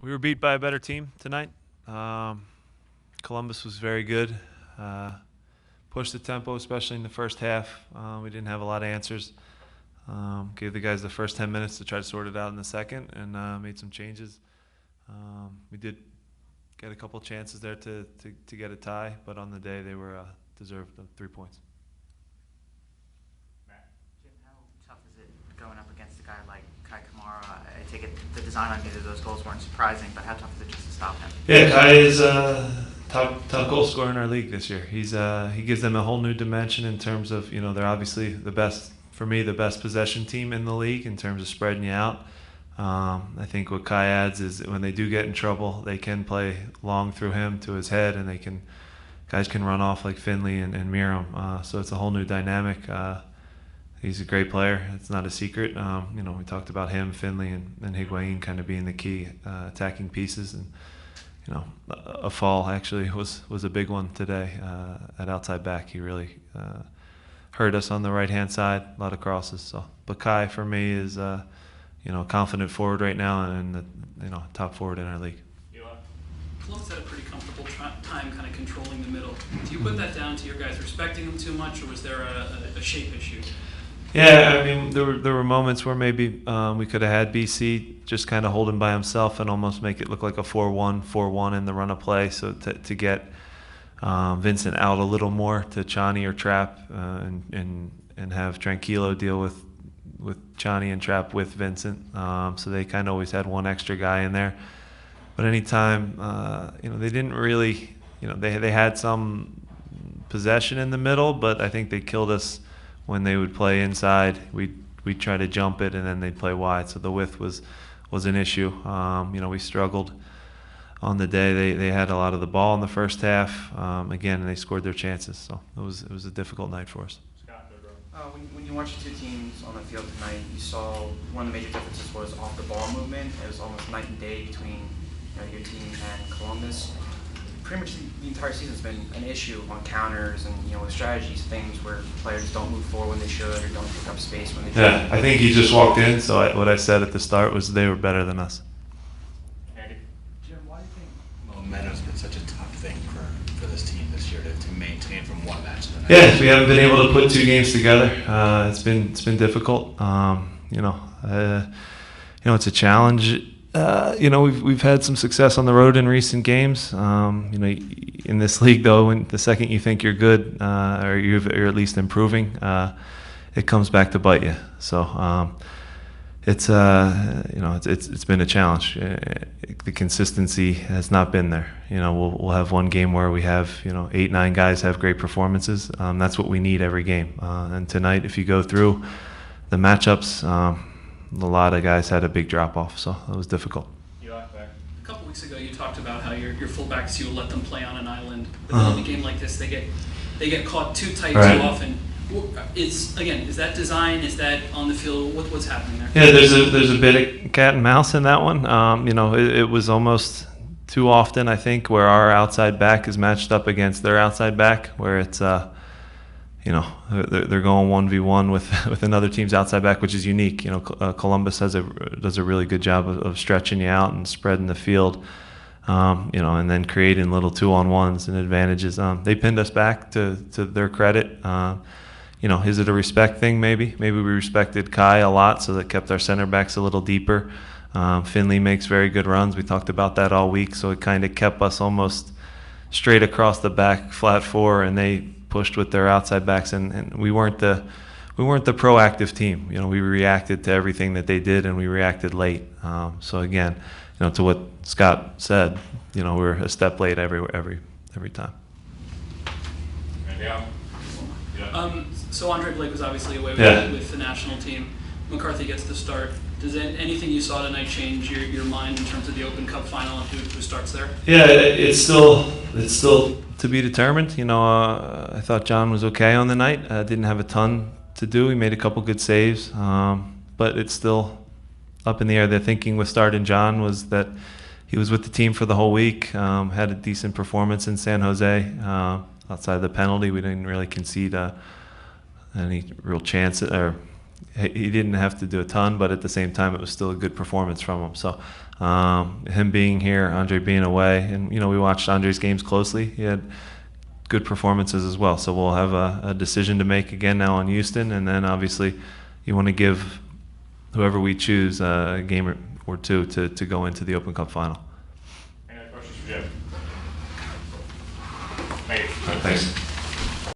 We were beat by a better team tonight. Columbus was very good. Pushed the tempo, especially in the first half. We didn't have a lot of answers. Gave the guys the first 10 minutes to try to sort it out in the second, and made some changes. We did get a couple chances there to get a tie, but on the day they were deserved the 3 points. Jim, how tough is it going up against a guy like Kai Kamara? I take it the design on either of those goals weren't surprising, but how tough is it just to stop him? Yeah, Kai is top goal scorer in our league this year. He gives them a whole new dimension in terms of, they're obviously the best, for me, the best possession team in the league in terms of spreading you out. I think what Kai adds is when they do get in trouble, they can play long through him to his head, and guys can run off like Finley and Miram. So it's a whole new dynamic. He's a great player. It's not a secret. We talked about him, Finley, and Higuain kind of being the key attacking pieces. And a fall actually was a big one today at outside back. He really hurt us on the right hand side. A lot of crosses. So, but Kai for me is a confident forward right now, and the top forward in our league. Columbus had a pretty comfortable time kind of controlling the middle. Do you put that down to your guys respecting them too much, or was there a shape issue? Yeah, I mean, there were moments where maybe we could have had BC just kind of hold him by himself and almost make it look like a 4-1 in the run of play. So to get Vincent out a little more to Chani or Trapp and have Tranquilo deal with Chani and Trapp with Vincent. So they kind of always had one extra guy in there. But anytime, they didn't really, they had some possession in the middle, but I think they killed us when they would play inside. We'd try to jump it, and then they'd play wide. So the width was an issue. We struggled on the day. They had a lot of the ball in the first half. Again, and they scored their chances. So it was a difficult night for us. When you watch the two teams on the field tonight, you saw one of the major differences was off the ball movement. It was almost night and day between your team and Columbus. Pretty much the entire season has been an issue on counters and with strategies, things where players don't move forward when they should or don't pick up space when they should. Yeah, I think he just walked in. So what I said at the start was they were better than us. Jim, why do you think momentum's been such a tough thing for this team this year to maintain from one match to the next? Yeah, we haven't been able to put 2 games together. It's been difficult. It's a challenge. We've had some success on the road in recent games. In this league, though, when the second you think you're good or you're at least improving, it comes back to bite you. So it's been a challenge. The consistency has not been there. We'll have one game where we have 8-9 guys have great performances. That's what we need every game. And tonight, if you go through the matchups. A lot of guys had a big drop-off, so it was difficult. A couple weeks ago, you talked about how your fullbacks, you let them play on an island. But then in a game like this, they get caught too tight too often. Is that design? Is that on the field? What's happening there? Yeah, there's a bit of cat and mouse in that one. It was almost too often, I think, where our outside back is matched up against their outside back, where it's they're going 1v1 with another team's outside back, which is unique. Columbus does a really good job of stretching you out and spreading the field, and then creating little 2-on-1s and advantages. They pinned us back to their credit. Is it a respect thing? Maybe we respected Kai a lot, so that kept our center backs a little deeper. Finley makes very good runs. We talked about that all week, so it kind of kept us almost straight across the back, flat 4, and they pushed with their outside backs, and we weren't the proactive team. We reacted to everything that they did, and we reacted late. So again, to what Scott said, we're a step late every time. So Andre Blake was obviously away with the national team. McCarthy gets the start. Does anything you saw tonight change your mind in terms of the Open Cup final and who starts there? Yeah, it's still to be determined. I thought John was okay on the night. Didn't have a ton to do. He made a couple good saves, but it's still up in the air. The thinking with starting John was that he was with the team for the whole week. Had a decent performance in San Jose. Outside the penalty, we didn't really concede any real chance or he didn't have to do a ton, but at the same time, it was still a good performance from him. So him being here, Andre being away, and we watched Andre's games closely. He had good performances as well. So we'll have a decision to make again now on Houston, and then obviously you want to give whoever we choose a game or two to go into the Open Cup final. Any other questions for Jim? Thank you. All right, thanks.